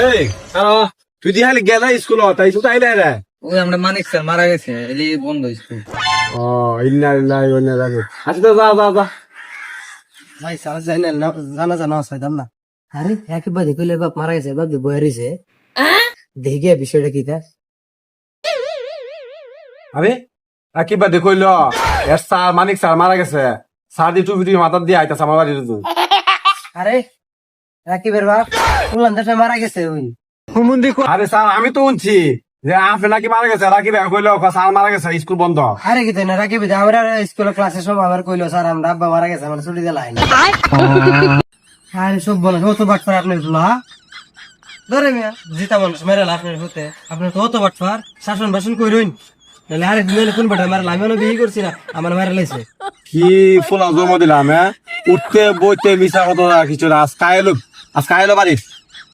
এই আরো তুই দি খালি গেলা স্কুল তাই তো তাই রে ওই আমরা মানিক স্যার মারা গেছে এলি বন্ধ স্কুল। ও ইন্না লিল্লাহি ওয়া ইন্না ইলাইহি আচ্ছা তো যা যা যা ভাই সারা জানা না জানা জানা হইতাম না। আরে একেবারে কইলে বাপ মারা গেছে, বাপ বই হারিছে। দেখে বিষয়টা কি তা? আরে আকিবা দেখইল এর স্যার মানিক স্যার মারা গেছে স্যার দি টুপি মাথার দিয়ে আইতাছে আমার বাড়িতে তুই আরে রাকিবের বাপ শুনলাম দেশে মারা গেছে ওই। আরে স্যার আমি তো শুনছি যে আপনি নাকি মারা গেছে রাকিব কইলো স্যার মারা গেছে স্কুল বন্ধ আরে কি তাই না রাকিব আমরা স্কুলে ক্লাসের সময় আমার কইলো স্যার আমরা আব্বা মারা গেছে আমার ছুটি দিলাই না। আরে সব বলে ও তো বাটফার আপনি বলা ধরে মিয়া জিতা মানুষ মেরে আপনি হতে আপনি তো অত বাটফার শাসন বাসন কইরইন নালে আরে দিনে কোন বাটা মারা আমিও বিয়ে করছি না আমার মারা লাইছে। কি ফুলা জমা দিলাম হ্যাঁ উঠতে বইতে মিশা কথা কিছু না আজকে আইলো বাড়ির